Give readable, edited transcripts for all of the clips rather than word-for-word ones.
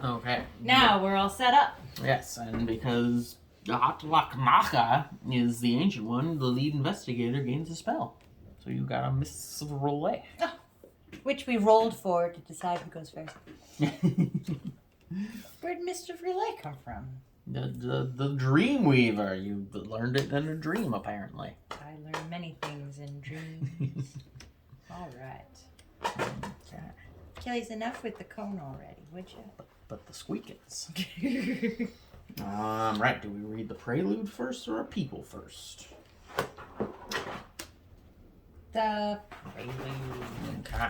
Okay. Now we're all set up. Yes, and because Hatlakmaka is the ancient one, the lead investigator gains a spell. So you got a Miss Relay. Oh, which we rolled for to decide who goes first. Where'd Mr. Relay come from? The Dream Weaver. You learned it in a dream, apparently. I learn many things in dreams. All right. Okay. Achilles, enough with the cone already, would you? But the squeakins. Right. Do we read the prelude first or a people first? The prelude. Okay.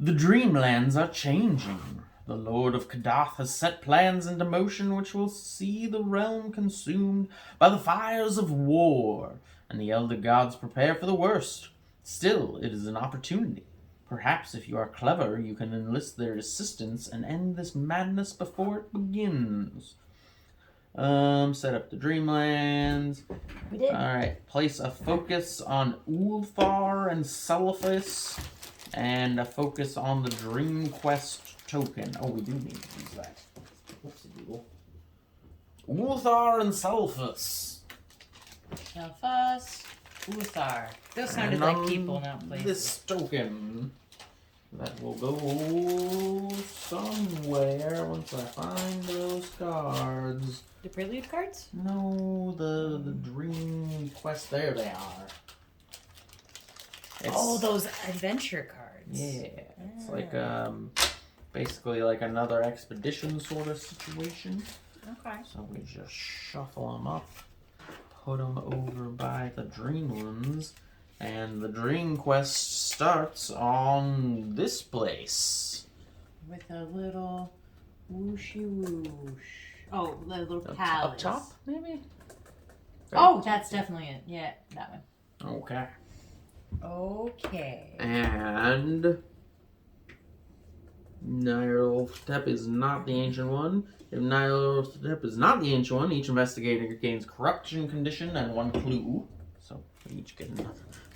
The Dreamlands are changing. The Lord of Kadath has set plans into motion which will see the realm consumed by the fires of war, and the elder gods prepare for the worst. Still, it is an opportunity. Perhaps if you are clever, you can enlist their assistance and end this madness before it begins. Set up the Dreamlands. We did. Alright, place a focus on Ulthar and Celephus, and a focus on the Dream Quest token. Oh, we do need to use that. Whoopsie-doodle. Ulthar and Celephus. Selphus, Uthar. Those sounded like people, not places. This token that will go somewhere once I find those cards. The prelude cards? No, the Dream Quest. There they are. Oh, those adventure cards. Yeah, it's like basically like another expedition sort of situation. Okay. So we just shuffle them up, put them over by the Dreamlands, and the Dream Quest starts on this place. With a little whooshy whoosh. Oh, the little Up palace. top, maybe? Oh, that's definitely it. Yeah, that one. Okay. Okay. And Nyarlathotep is not the ancient one. If Nyarlathotep is not the ancient one, each investigator gains corruption condition and 1 clue. So we each get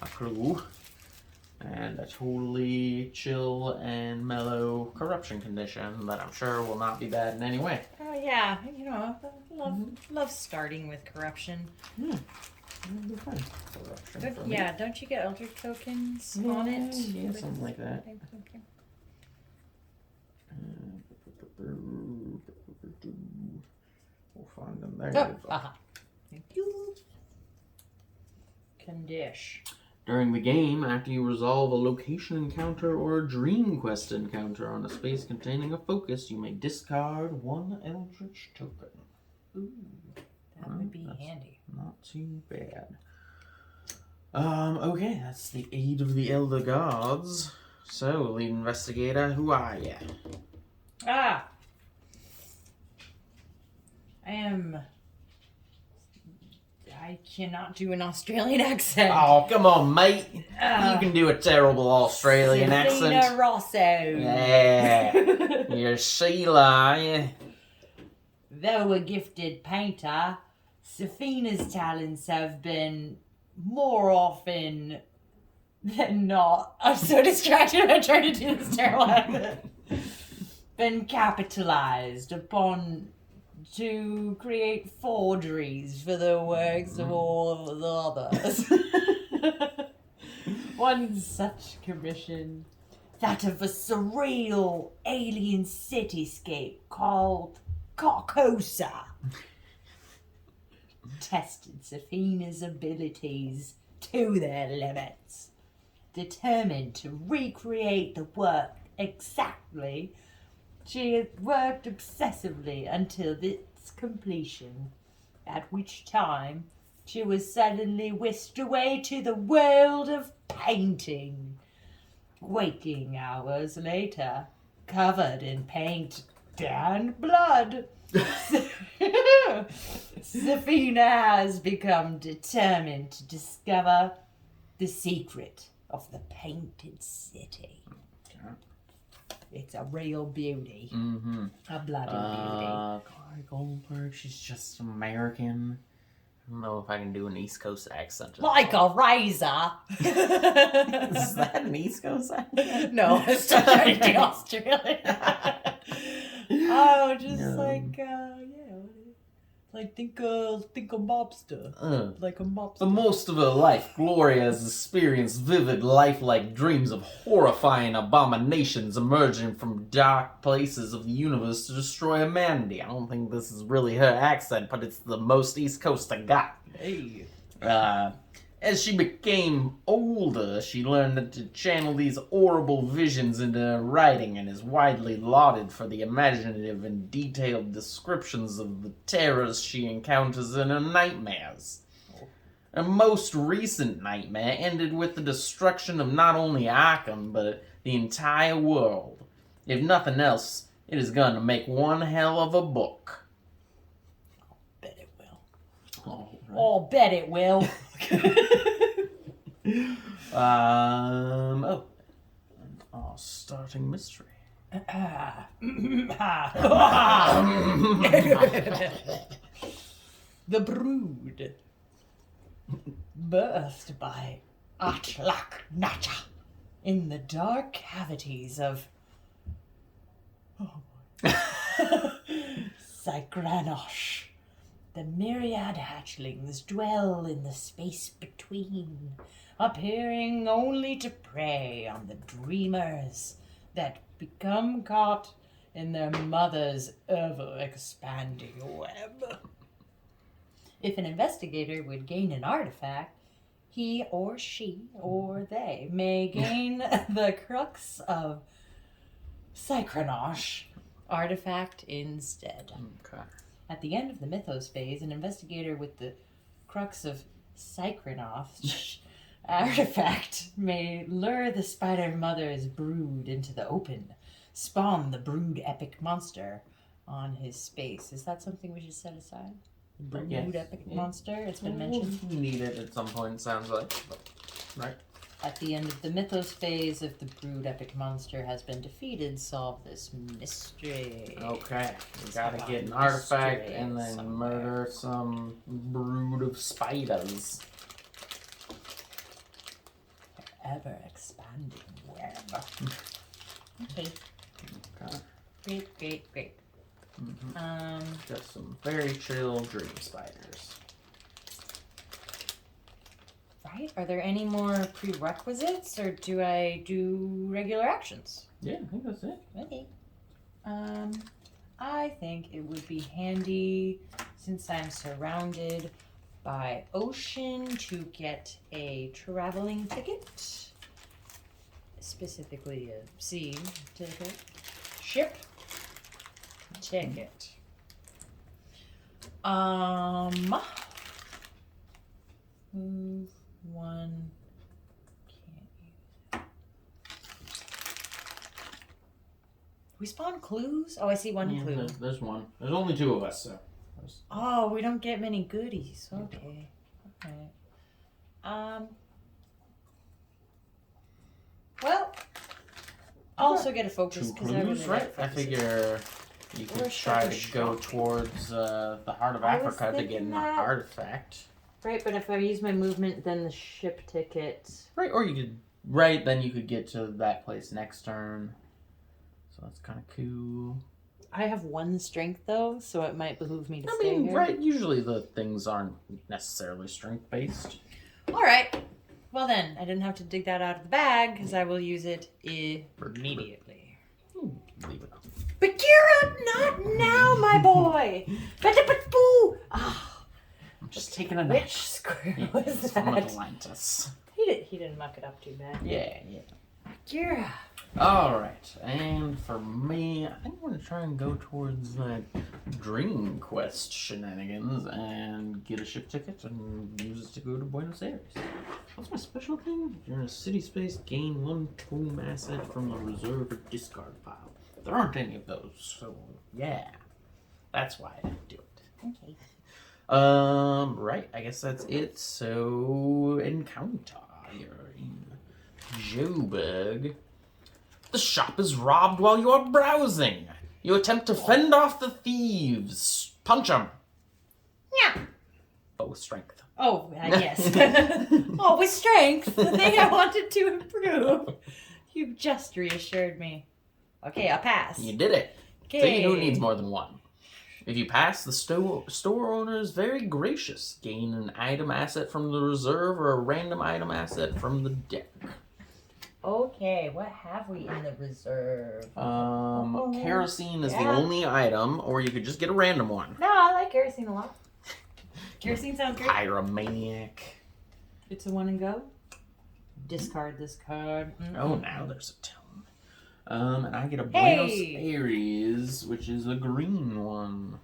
a clue. And a totally chill and mellow corruption condition that I'm sure will not be bad in any way. Oh yeah, you know, love starting with corruption. Yeah. It'll be fun. Corruption for me. Yeah, don't you get Eldrich tokens on it? Yeah, something like that. Okay. We'll find them there. Oh, aha. Thank you. Condish. During the game, after you resolve a location encounter or a dream quest encounter on a space containing a focus, you may discard 1 Eldritch token. Ooh, that would be handy. Not too bad. Okay, that's the aid of the Elder Gods. So, lead investigator, who are you? I cannot do an Australian accent. Oh, come on, mate. You can do a terrible Australian accent. Safina Rosso. Yeah. You're Sheila, are you? Though a gifted painter, Safina's talents have been more often than not. I'm so distracted. I'm trying to do this terrible accent. Been capitalized upon to create forgeries for the works of all of the others. One such commission, that of a surreal alien cityscape called Carcosa, tested Safina's abilities to their limits. Determined to recreate the work exactly, she had worked obsessively until its completion, at which time she was suddenly whisked away to the world of painting. Waking hours later, covered in paint and blood, Safina has become determined to discover the secret of the painted city. It's a real beauty. Mm-hmm. A bloody beauty. Corey Goldberg, she's just American. don't know if I can do an East Coast accent. Like a razor. Is that an East Coast accent? No, it's still trying to be Australian. Oh, just No. like think a mobster. Like a mobster. For most of her life, Gloria has experienced vivid, lifelike dreams of horrifying abominations emerging from dark places of the universe to destroy humanity. I don't think this is really her accent, but it's the most East Coast I got. Hey. As she became older, she learned to channel these horrible visions into writing and is widely lauded for the imaginative and detailed descriptions of the terrors she encounters in her nightmares. Her most recent nightmare ended with the destruction of not only Arkham, but the entire world. If nothing else, it is going to make one hell of a book. Bet it will. Right. Oh, bet it will. Starting mystery. The Brood. Birthed by Atlak Nacha in the dark cavities of Cygranosh. The myriad hatchlings dwell in the space between, appearing only to prey on the dreamers that become caught in their mother's ever-expanding web. If an investigator would gain an artifact, he or she or they may gain the crux of Cygranosh artifact instead. Okay. At the end of the Mythos phase, an investigator with the crux of Cygranoff artifact may lure the spider mother's brood into the open, spawn the brood epic monster on his space. Is that something we should set aside? Brood epic monster? It's been mentioned. We'll need it at some point, sounds like. But, right. At the end of the Mythos phase, if the brood epic monster has been defeated, solve this mystery. Okay. We gotta get an artifact and then murder some brood of spiders. Ever expanding web. Okay. Great. Mm-hmm. Got some very chill dream spiders. Right? Are there any more prerequisites, or do I do regular actions? Yeah, I think that's it. Okay. I think it would be handy, since I'm surrounded by ocean, to get a traveling ticket. Specifically a sea ticket. Ship ticket. Move one. Can't use. We spawn clues? Oh, I see one clue. There's one. There's only two of us, so. Oh, we don't get many goodies. Okay. Alright. Well, I'll also get a focus Two clues, right? I figure you could try to go towards the heart of Africa to get an artifact. Right, but if I use my movement, then the ship ticket. Right, or you could. Right, then you could get to that place next turn. So that's kind of cool. I have one strength though, so it might behoove me to stay here. Right, usually the things aren't necessarily strength based. Alright. Well then, I didn't have to dig that out of the bag, because I will use it immediately. Leave it. Bagheera, not now, my boy! I'm just taking a nap. Which screw was It's from that? Atlantis. He didn't muck it up too bad. Yeah. Bagheera. Alright, and for me, I think I'm going to try and go towards that Dream Quest shenanigans and get a ship ticket and use it to go to Buenos Aires. What's my special thing? If you're in a city space, gain one tomb asset from a reserve or discard pile. There aren't any of those, so yeah. That's why I didn't do it. Okay. Right, I guess that's it. So, encounter. You're in Joburg. The shop is robbed while you are browsing. You attempt to fend off the thieves. Punch them. Yeah. but with strength. Oh, yes. Oh, with strength. The thing I wanted to improve. You've just reassured me. Okay, I'll pass. You did it. Okay. See, who needs more than one? If you pass, the store owner is very gracious. Gain an item asset from the reserve or a random item asset from the deck. Okay, what have we in the reserve? Kerosene is the only item, or you could just get a random one. No, I like kerosene a lot. Kerosene sounds great. Pyromaniac. It's a one and go. Discard this card. Oh, now there's a tone. And I get a Buenos Aires, which is a green one.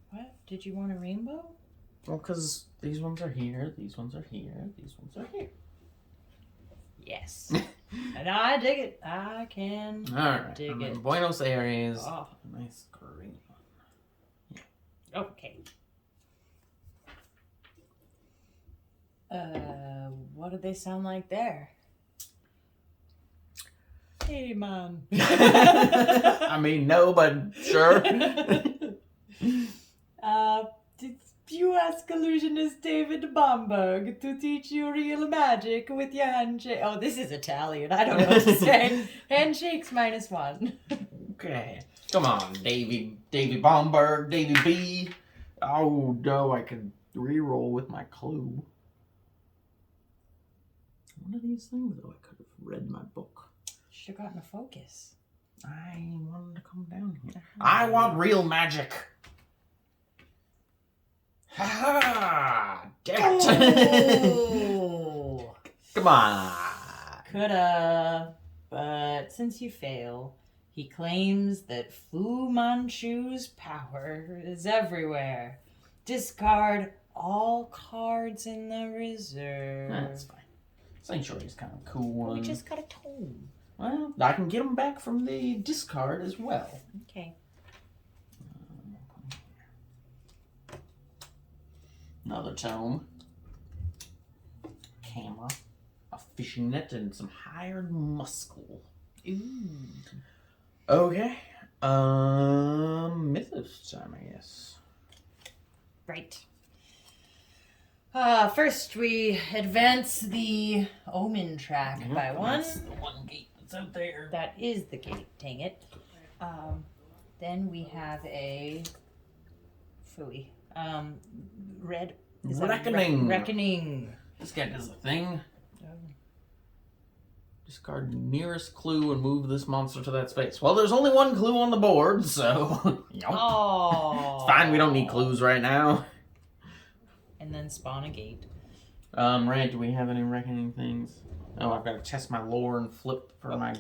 What? Did you want a rainbow? Well, because these ones are here, these ones are here, these ones are here. Yes. And I dig it. I can dig it. Buenos Aires. Oh, nice green one. Yeah. Okay. What do they sound like there? Hey, man. I mean, no, but sure. Did you ask illusionist David Bomberg to teach you real magic with your handshake? Oh, this is Italian. I don't know what to say. Handshakes -1. Okay. Come on, Davy Bomberg, Davy B. Oh, no, I could re-roll with my clue. One of these things, though, I could have read my book. Should have gotten a focus. I wanted to come down here. I want real magic. Ha ha! Damn it! Oh. Come on. Coulda, but since you fail, he claims that Fu Manchu's power is everywhere. Discard all cards in the reserve. That's fine. Sanctuary's kind of a cool one. We just got a tome. Well, I can get them back from the discard as well. Okay. Another tome. Camera. A fishing net and some hired muscle. Ooh. Okay. Mythos time, I guess. Right. First we advance the Omen track by one. That's the one gate that's out there. That is the gate, dang it. Then we have a Fooey. Red. Is Reckoning. Reckoning. This guy does a thing. Discard nearest clue and move this monster to that space. Well, there's only one clue on the board, so... Oh. It's fine, we don't need clues right now. And then spawn a gate. Right, do we have any reckoning things? Oh, I've got to test my lore and flip for my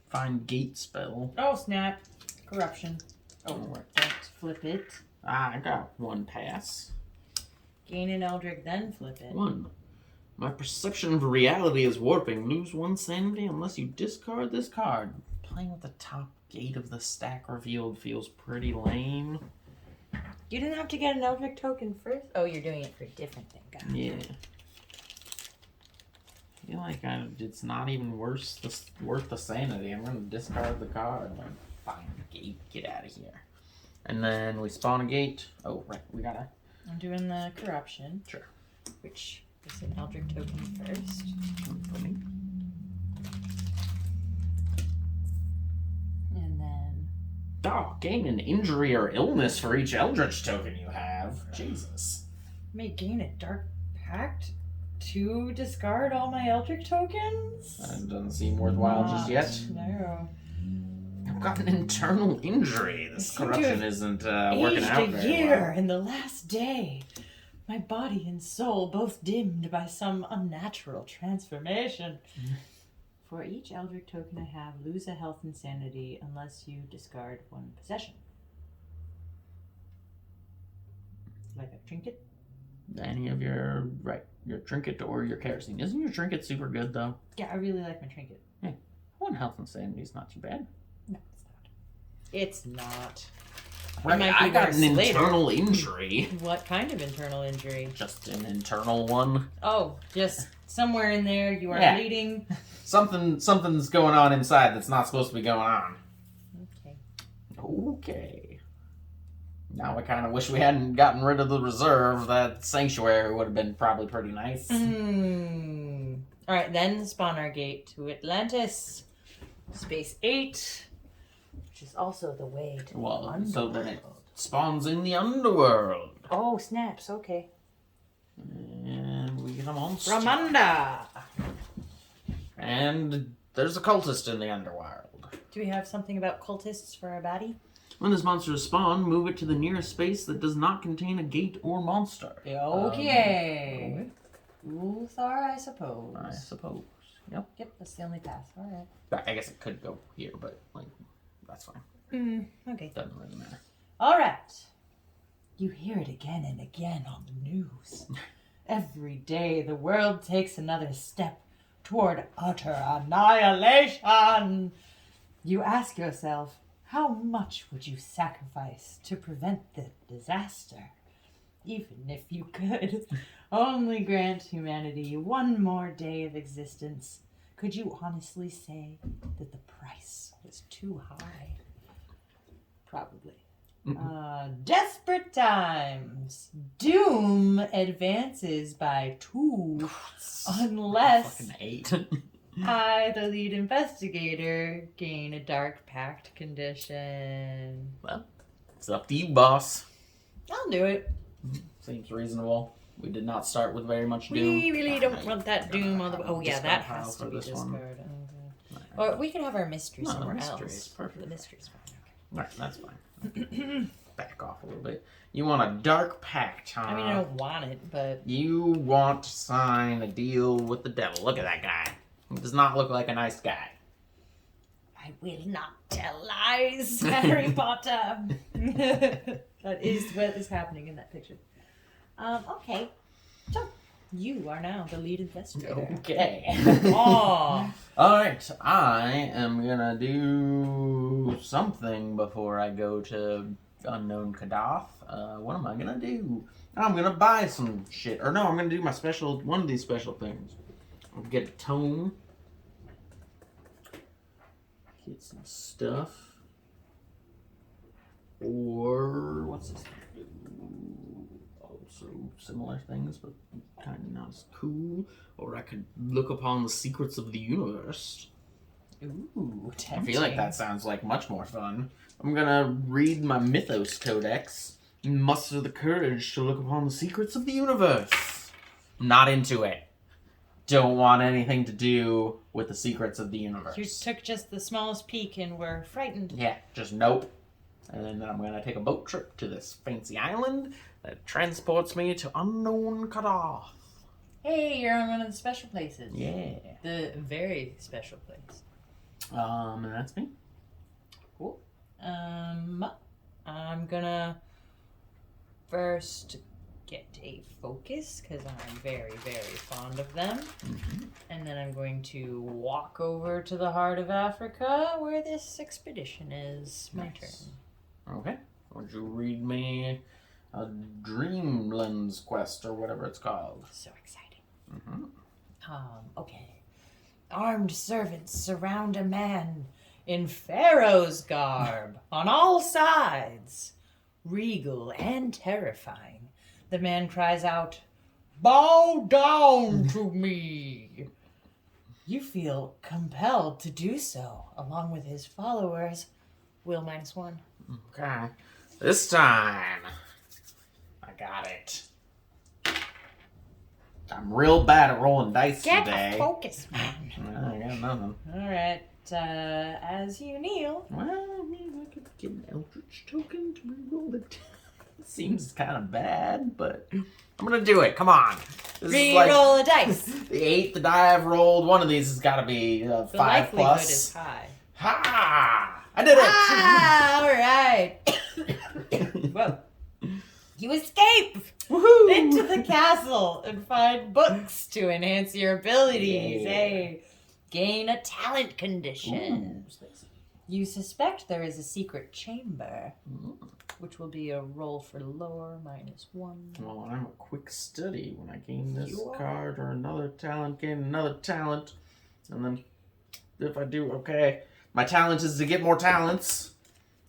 find gate spell. Oh, snap. Corruption. Oh, right. Let's flip it. I got one pass. Gain an Eldrich, then flip it. One. My perception of reality is warping. Lose one sanity unless you discard this card. Playing with the top gate of the stack revealed feels pretty lame. You didn't have to get an Eldrich token first? Oh, you're doing it for a different thing. Got it. Yeah. I feel like it's not even worth the sanity. I'm going to discard the card. I'm going to find the gate. Get out of here. And then we spawn a gate. Oh, right. We got to... I'm doing the corruption. Sure. Which is an Eldrich token first. For me. And then... Oh, gain an injury or illness for each Eldritch token you have. Jesus. May gain a Dark Pact to discard all my Eldrich tokens? That doesn't seem worthwhile just yet. No. I've got an internal injury. This corruption isn't working out very well. Aged a year and the last day. My body and soul both dimmed by some unnatural transformation. For each Eldritch token I have, lose a health and sanity unless you discard one possession. Like a trinket? Any of your trinket or your kerosene. Isn't your trinket super good though? Yeah, I really like my trinket. Yeah. One health and sanity is not too bad. No, it's not. It's not. Right, I got an internal injury. What kind of internal injury? Just an internal one. Oh, just somewhere in there you are bleeding. Something's going on inside that's not supposed to be going on. Okay. Now I kind of wish we hadn't gotten rid of the reserve. That sanctuary would have been probably pretty nice. Alright, then spawn our gate to Atlantis. Space 8. Which is also the way to the underworld. So then it spawns in the underworld. Oh, snaps. Okay. And we get a monster. Ramanda! And there's a cultist in the underworld. Do we have something about cultists for our baddie? When this monster is spawned, move it to the nearest space that does not contain a gate or monster. Okay. Ulthar, I suppose. I suppose. Yep. Yep, that's the only path. Alright. I guess it could go here, but that's fine. Okay. Doesn't really matter. Alright. You hear it again and again on the news. Every day the world takes another step toward utter annihilation. You ask yourself, how much would you sacrifice to prevent the disaster? Even if you could only grant humanity one more day of existence, could you honestly say that the price was too high? Probably. Desperate times. Doom advances by 2 unless Fucking 8. I, the lead investigator, gain a dark pact condition. Well, it's up to you, boss. I'll do it. Seems reasonable. We did not start with very much doom. We really don't want that doom on the... Oh yeah, Discard that pile has to for be this one. discarded. Okay. Or we could have our mystery No, the somewhere mystery else. is perfect. The mystery's fine. Right, that's fine. Back off a little bit. You want a dark pact, huh? I mean, I don't want it, but... You want to sign a deal with the devil. Look at that guy. He does not look like a nice guy. I will not tell lies, Harry Potter. That is what is happening in that picture. Okay. So, you are now the lead investigator. Okay. Aw. Alright, I am gonna do something before I go to Unknown Kadath. What am I gonna do? I'm gonna buy some shit. Or no, I'm gonna do my special, one of these special things. I'll get a tome. Get some stuff. Or, what's this? Also similar things, but kind of not as cool. Or I could look upon the secrets of the universe. Ooh, I tempting. feel like that sounds like much more fun. I'm gonna read my Mythos Codex and muster the courage to look upon the secrets of the universe. Not into it. Don't want anything to do with the secrets of the universe. You took just the smallest peek and were frightened. Yeah, just nope. And then I'm gonna take a boat trip to this fancy island that transports me to Unknown Kadath. Hey, you're on one of the special places. Yeah. The very special place. And that's me. Cool. I'm gonna first get a focus because I'm very, very fond of them. Mm-hmm. And then I'm going to walk over to the heart of Africa where this expedition is. My turn. Okay. Would you read me a Dreamlands quest or whatever it's called? So exciting. Mm-hmm. Okay. Armed servants surround a man in Pharaoh's garb on all sides. Regal and terrifying. The man cries out, "Bow down to me!" You feel compelled to do so, along with his followers. Will -1. Okay. This time, I got it. I'm real bad at rolling dice Get today. a focus, man. I got nothing. Alright, as you kneel. Well, I mean, I could get an Eldrich token to reroll it. It seems kind of bad, but I'm gonna do it. Come on. This is like Reroll a dice. the 8th die I've rolled. One of these has got to be 5 The likelihood plus. is high. Ha! I did it! Ah, alright. Whoa. You escape Woohoo! into the castle and find books to enhance your abilities. Yeah. Hey, gain a talent condition. Ooh. You suspect there is a secret chamber, Ooh. which will be a roll for lore -1. Well, I'm a quick study. When I gain this You are. card or another talent, gain another talent. And then if I do, okay. My talent is to get more talents.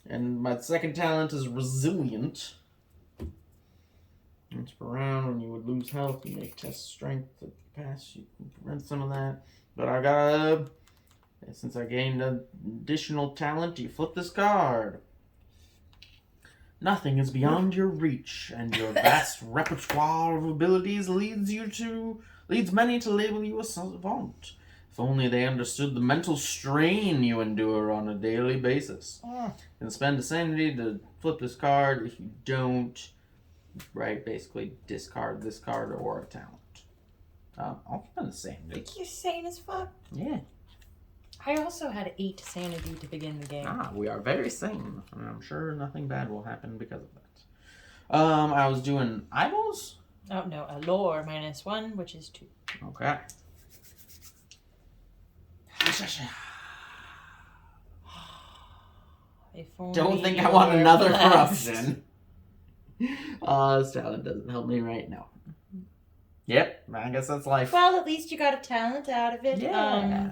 And my second talent is resilient. Once per round, when you would lose health, you make test strength to pass. You can prevent some of that. But I gotta... Since I gained an additional talent, you flip this card. Nothing is beyond your reach, and your vast repertoire of abilities leads many to label you a savant. If only they understood the mental strain you endure on a daily basis. You can spend a sanity to flip this card. If you don't, right, basically discard this card or a talent. I'll spend a sanity. You're sane as fuck. Yeah. I also had 8 sanity to begin the game. We are very sane. And I'm sure nothing bad will happen because of that. I was doing eyeballs? Oh, no, a lore -1, which is 2. Okay. Don't think I want another corruption. This talent doesn't help me right now. Yep, I guess that's life. Well, at least you got a talent out of it. Yeah.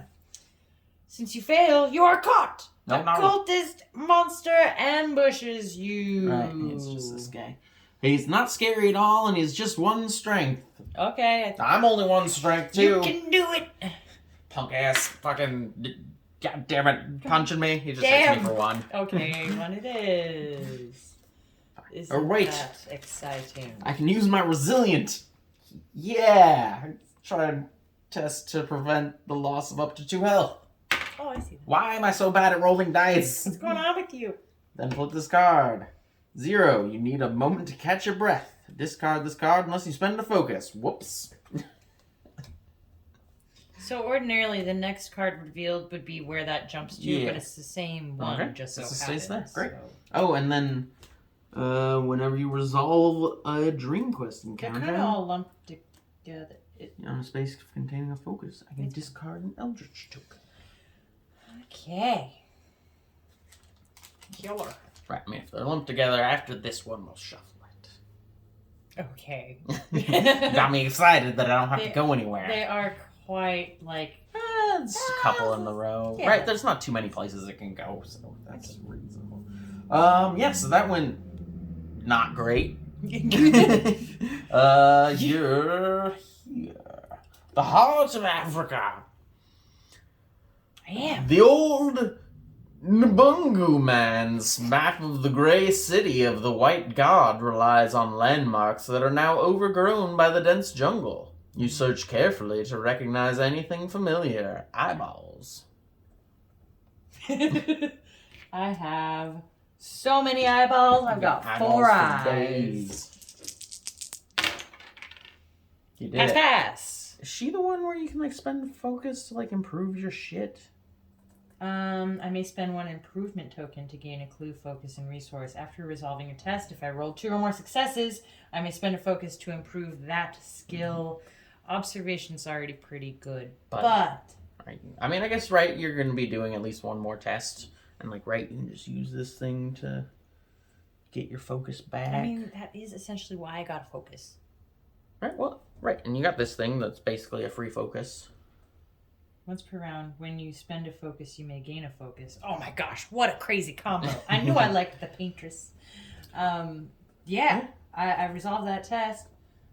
Since you fail, you are caught. No. Cultist monster ambushes you. Right, it's just this guy. He's not scary at all, and he's just 1 strength. Okay. I'm only 1 strength, too. You can do it. Punk ass fucking... God damn it, punching me. He just hits me for 1. Okay, 1 it is. Isn't wait. that exciting? I can use my resilient. Yeah. Try and test to prevent the loss of up to 2 health. Oh, I see that. Why am I so bad at rolling dice? What's going on with you? Then flip this card. 0. You need a moment to catch your breath. Discard this card unless you spend a focus. Whoops. So ordinarily, the next card revealed would be where that jumps to, but it's the same one, Okay. just so It happens. stays there. Great. So. Oh, and then whenever you resolve a Dream Quest They're encounter kind of all lumped together. on a space containing a focus, I can discard an Eldrich token. Okay. Killer. Right, I mean, if they're lumped together after this one, we'll shuffle it. Okay. Got me excited that I don't have to go anywhere. They are quite like... It's a couple in the row. Yeah. Right, there's not too many places it can go, so that's reasonable. So that went not great. You're here. The heart of Africa. I am. The old Nbungu man's map of the grey city of the White God relies on landmarks that are now overgrown by the dense jungle. You search carefully to recognize anything familiar. Eyeballs. I have so many eyeballs. I've got 4 Eyeballs for eyes. days. You did Pass, it. pass. Is she the one where you can like spend focus to like improve your shit? I may spend 1 improvement token to gain a clue, focus, and resource. After resolving a test, if I roll 2 or more successes, I may spend a focus to improve that skill. Observation's already pretty good, but... Right. I mean, I guess, right, you're going to be doing at least 1 more test. And, like, right, you can just use this thing to get your focus back. I mean, that is essentially why I got a focus. Right, well, right. And you got this thing that's basically a free focus. Once per round, when you spend a focus, you may gain a focus. Oh my gosh, what a crazy combo. I knew I liked the paintress. I resolved that test.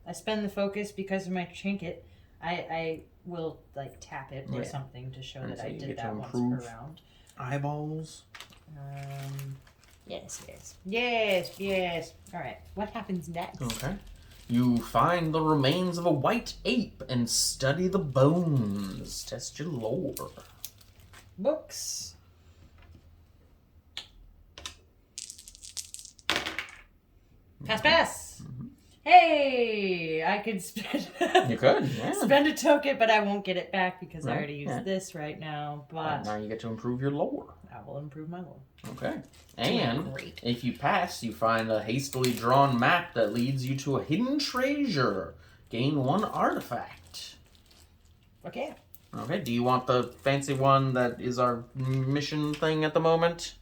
I spend the focus because of my trinket. I will, like, tap it or something to show that so I you did get that to once improve per round. Eyeballs. Yes. All right, what happens next? Okay. You find the remains of a white ape and study the bones. Test your lore. Books. Pass. Mm-hmm. Hey, I could spend... You could, yeah. Spend a token, but I won't get it back because I Right, already used this right now. But now you get to improve your lore. I will improve my lore. Okay. And Great. if you pass, you find a hastily drawn map that leads you to a hidden treasure. Gain 1 artifact. Okay. Okay, do you want the fancy one that is our mission thing at the moment?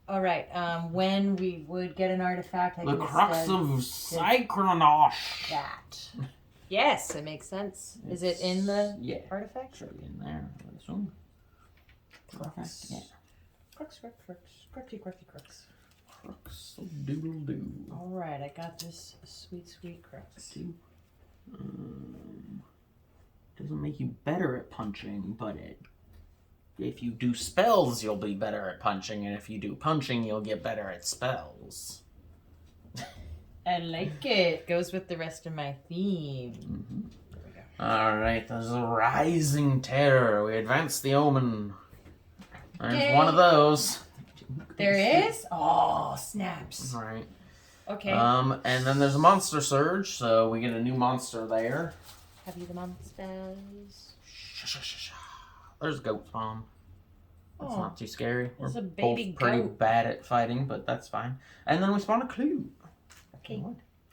All right. When we would get an artifact, I The can Crux instead of Psychronosh. that. Yes, it makes sense. Is it in the artifact? Should be in there, I would assume. Crux. Yeah. Crux. Cruxy. Crux of doodle-doo. Alright, I got this sweet, sweet crux. Doesn't make you better at punching, but if you do spells, you'll be better at punching, and if you do punching, you'll get better at spells. I like it. Goes with the rest of my theme. Mm-hmm. There we go. Alright, there's a rising terror. We advance the omen. There's one of those. There is? Oh, snaps. Alright. Okay. And then there's a monster surge, so we get a new monster there. Have you the monsters? There's a goat spawn. That's Oh, not too scary. there's We're a baby both pretty goat. bad at fighting, but that's fine. And then we spawn a clue. Okay.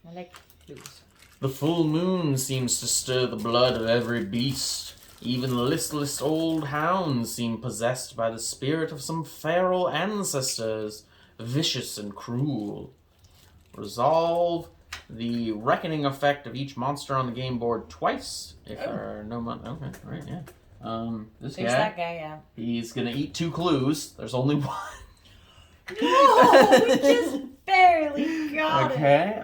I like clues. The full moon seems to stir the blood of every beast. Even listless old hounds seem possessed by the spirit of some feral ancestors, vicious and cruel. Resolve the reckoning effect of each monster on the game board twice. If there are no okay, right, yeah. This There's guy, that guy, yeah. he's gonna eat 2 clues. There's only one. No, we just barely got it. Okay,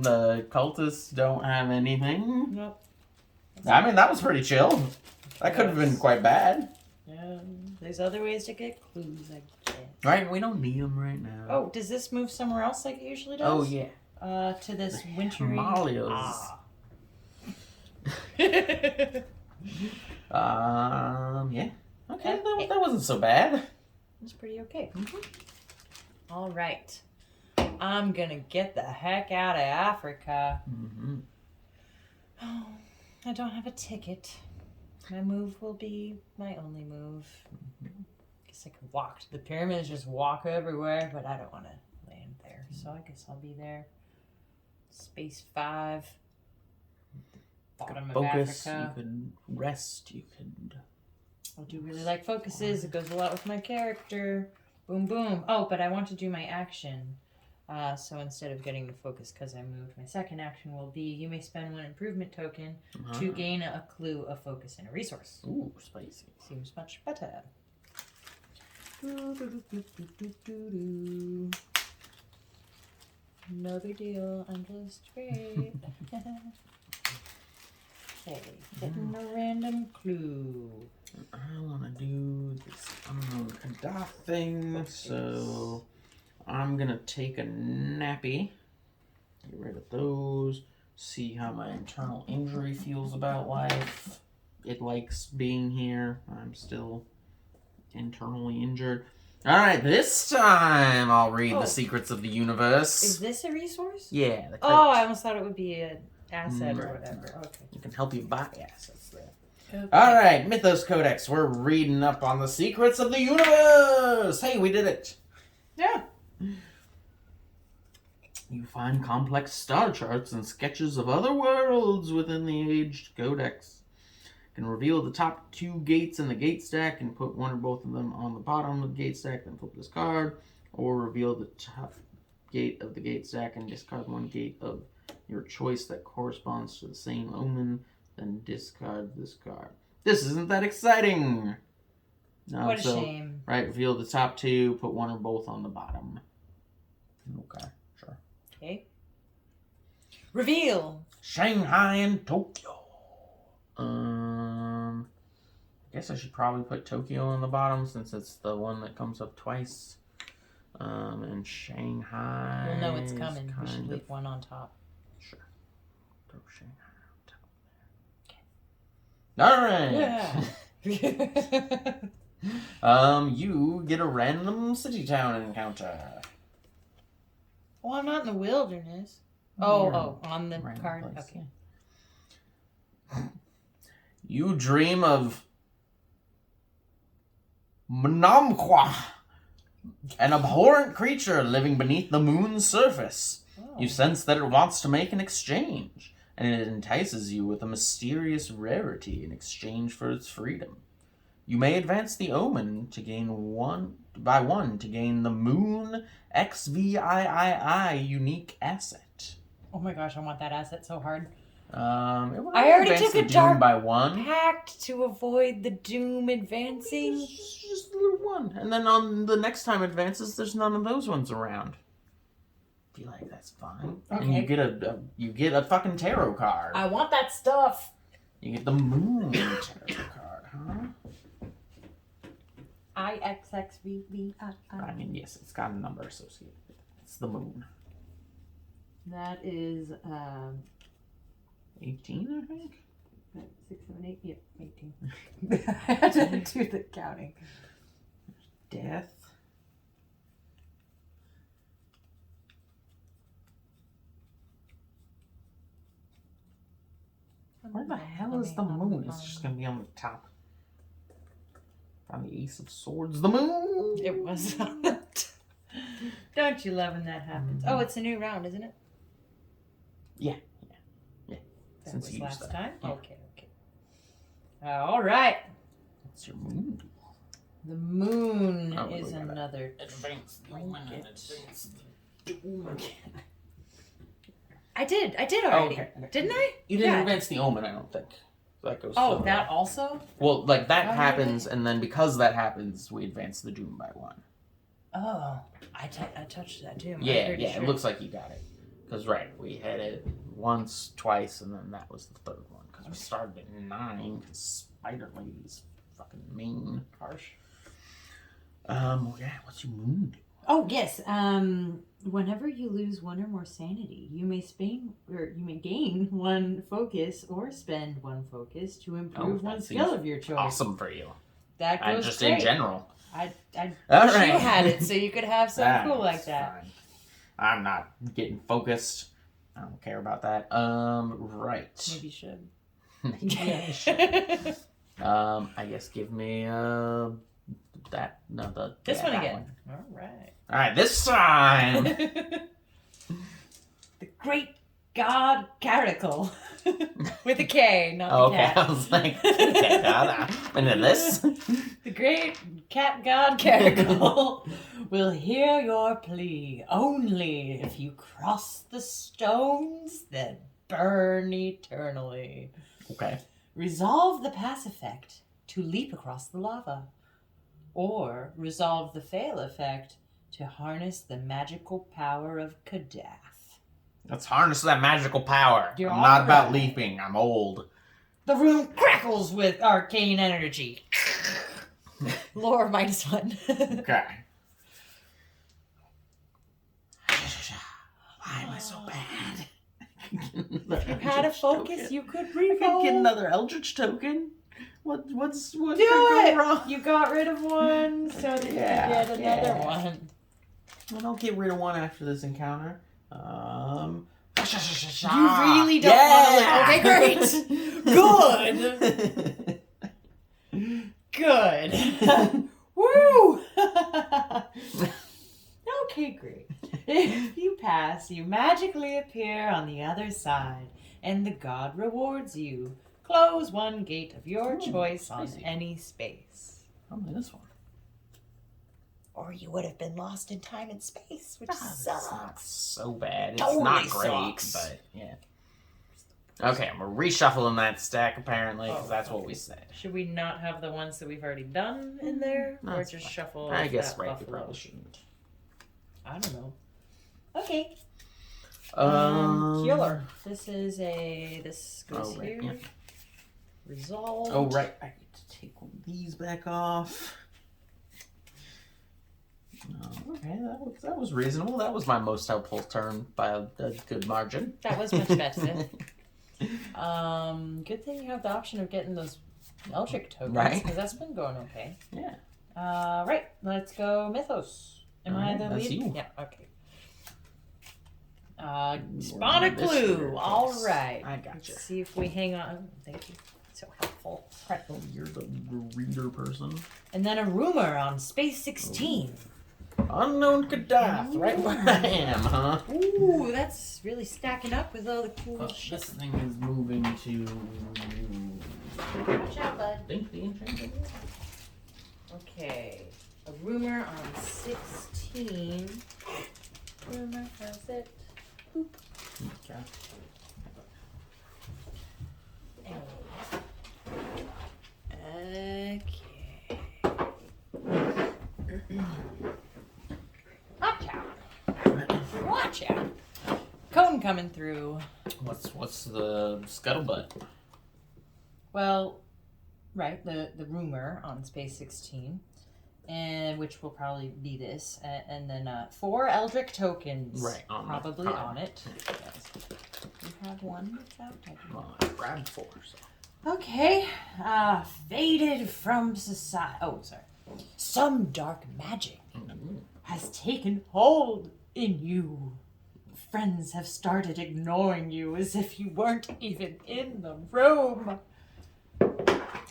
the cultists don't have anything. Nope. I mean, that was pretty chill. That could have been quite bad. Yeah, there's other ways to get clues, I guess. Right, we don't need them right now. Oh, does this move somewhere else like it usually does? Oh, yeah. To this wintry... Himalayas. Yeah. Okay, that wasn't so bad. It's pretty okay. All right. I'm gonna get the heck out of Africa. Oh, I don't have a ticket. My move will be my only move. Guess I could walk to the pyramids, just walk everywhere, but I don't want to land there. So I guess I'll be there. Space 5. Bottom of Focus, Africa. you could rest, you could... I do really like focuses. It goes a lot with my character. Boom, boom. Oh, but I want to do my action. So instead of getting the focus because I moved, my second action will be you may spend 1 improvement token to gain a clue, a focus, and a resource. Ooh, spicy. Seems much better. No big deal. I'm just great. Okay, getting a random clue. I want to do this unknown Kadath thing, so I'm going to take a nappy. Get rid of those. See how my internal injury feels about life. It likes being here. I'm still internally injured. Alright, this time I'll read the secrets of the universe. Is this a resource? Yeah. The Oh, I almost thought it would be an asset or whatever. Okay. You can help you buy assets there. Okay. Alright, Mythos Codex. We're reading up on the secrets of the universe. Hey, we did it. Yeah. You find complex star charts and sketches of other worlds within the aged codex. You can reveal the top 2 gates in the gate stack and put one or both of them on the bottom of the gate stack, then flip this card. Or reveal the top gate of the gate stack and discard 1 gate of your choice that corresponds to the same omen, then discard this card. This isn't that exciting! No, What a shame. Right, reveal the top 2, put one or both on the bottom. Okay, sure. Okay. Reveal! Shanghai and Tokyo. I guess I should probably put Tokyo on the bottom since it's the one that comes up twice. And Shanghai. We'll know it's coming. We should leave one on top. Sure. Throw Shanghai on top there. Okay. Alright. Yeah. You get a random city town encounter. Well, I'm not in the wilderness. Oh, on the Random card. place, Okay. yeah. You dream of Mnamqua, an abhorrent creature living beneath the moon's surface. Oh. You sense that it wants to make an exchange, and it entices you with a mysterious rarity in exchange for its freedom. You may advance the omen to gain 1 to gain the Moon XVIII unique asset. Oh my gosh, I want that asset so hard. I already took a dark by 1. Pact to avoid the doom advancing. Just a little 1. And then on the next time it advances, there's none of those ones around. feel like that's fine. Okay. And you get a fucking tarot card. I want that stuff. You get the moon tarot card, huh? IXXVVI. I mean, yes, it's got a number associated with it. It's the moon. That is 18, I think. 6, 7, 8. Yep, 18. I had to do the counting. Death. Where the hell is the moon? It's just gonna be on the top. On the Ace of Swords. The moon! It was on the Don't you love when that happens? Oh, it's a new round, isn't it? Yeah. That Since was you used last that. time? Yeah. Okay. All right. What's your moon? The moon Oh, is we got it. another Advance the moon and trinket. advance the doom. I did already. Okay. Didn't I? You didn't Yeah. advance the omen, I don't think. That goes Oh, further. that also? Well, like, that Oh, happens, really? and then because that happens, we advance the doom by 1. Oh, I touched that too. I'm Yeah, pretty yeah, sure. it looks like you got it. Because, right, we had it once, twice, and then that was the third one. Because we started at 9, because Spider Lady's fucking mean. harsh. Yeah, what's your moon do? Oh yes. Whenever you lose 1 or more sanity, you may gain 1 focus or spend 1 focus to improve one that skill seems of your choice. Awesome for you. That goes Just great. in general. I All wish you right. had it so you could have something cool like That's that. fine. I'm not getting focused. I don't care about that. Right. Maybe you should. Maybe I should. I guess give me This one that again. All right. All right, this time. The Great God Caracal. With a K, not the Okay, cat. I was like, okay, God, and then this. The Great Cat God Caracal will hear your plea only if you cross the stones that burn eternally. Okay. Resolve the pass effect to leap across the lava. Or resolve the fail effect to harness the magical power of Kadath. Let's harness that magical power. You're I'm not about alright. leaping. I'm old. The room crackles with arcane energy. Lore -1. Okay. Why am I so bad? If you had a focus, you could I reroll. could get another Eldritch token. What's Do could go it! wrong? You got rid of one, so that Yeah, you get another yeah. one. Well, don't get rid of one after this encounter. You really don't want to. Okay, great. Good. Good. Woo! Okay, great. If you pass, you magically appear on the other side, and the god rewards you. Close 1 gate of your choice on crazy. any space. Only this one. Or you would have been lost in time and space, which It's not sucks. so bad. It's Totally not great, sucks. but yeah. Okay, we're reshuffling that stack apparently, because that's what we said. Should we not have the ones that we've already done in there? No, or it's just fine. shuffle I guess that right, we buffalo? probably shouldn't. I don't know. Okay. Um, Killer. This goes right, here. yeah. Resolve. Oh, right. I need to take one of these back off. Okay, that was reasonable. That was my most helpful turn by a good margin. That was much better. Good thing you have the option of getting those Eldrich tokens, Right. because that's been going okay. Yeah. Right, let's go Mythos. Am I Alright, the that's lead? you. Yeah, okay. Spawn a This clue. weird All place. right. I gotcha. Let's see if we hang on. Oh, thank you. So helpful. Right. Oh, you're the reader person. And then a rumor on Space 16. Unknown Kadath, right where I am, huh? Ooh, that's really stacking up with all the cool shit. This thing is moving to. Watch out, bud. Think the enchantment. Okay. A rumor on 16. Rumor has it. Boop. Okay. Okay. Watch out. Watch out. phone coming through. What's the scuttlebutt? Well, right, the rumor on Space 16, and which will probably be this, and then 4 Eldrich tokens. Right, on probably the on it. Yes. You have one that's out. Well, I grabbed 4. So. Okay. Faded from society. Oh, sorry. Some dark magic has taken hold in you. Friends have started ignoring you as if you weren't even in the room.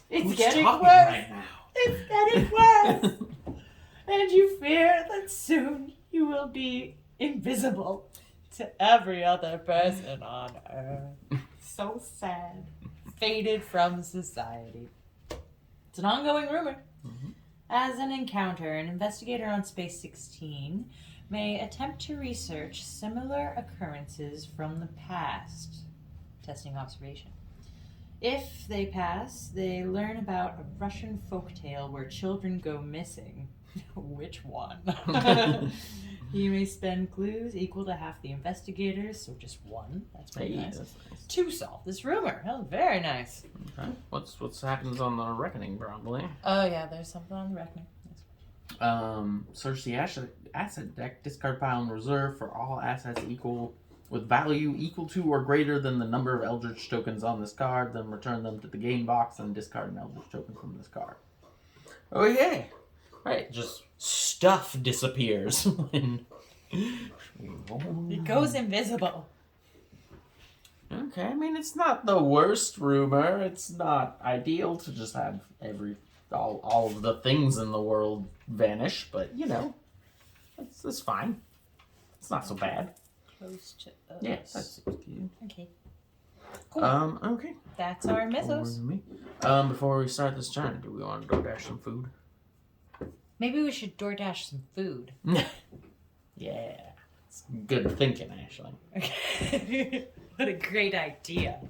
It's Who's getting talking worse. right now? It's getting worse. And you fear that soon you will be invisible to every other person on Earth. So sad. Faded from society. It's an ongoing rumor. Mm-hmm. As an encounter, an investigator on Space 16 may attempt to research similar occurrences from the past. Testing observation. If they pass, they learn about a Russian folktale where children go missing. Which one? You may spend clues equal to half the investigators, so just 1. That's pretty nice. That's nice. To solve this rumor. Oh, very nice. Okay. What's happens on the reckoning, probably? Oh yeah, there's something on the reckoning. Search the asset deck, discard pile in reserve for all assets with value equal to or greater than the number of Eldritch tokens on this card, then return them to the game box and discard an Eldritch token from this card. Oh yeah. Right, just stuff disappears when It goes invisible. Okay, I mean it's not the worst rumor. It's not ideal to just have all of the things in the world vanish, but you know, it's fine. It's not so bad. Close to us. Yeah, that's cute. Okay. Cool. Okay. That's our mythos. Before we start this journey, do we want to DoorDash some food? Maybe we should DoorDash some food. Yeah. It's good thinking, actually. Okay. What a great idea.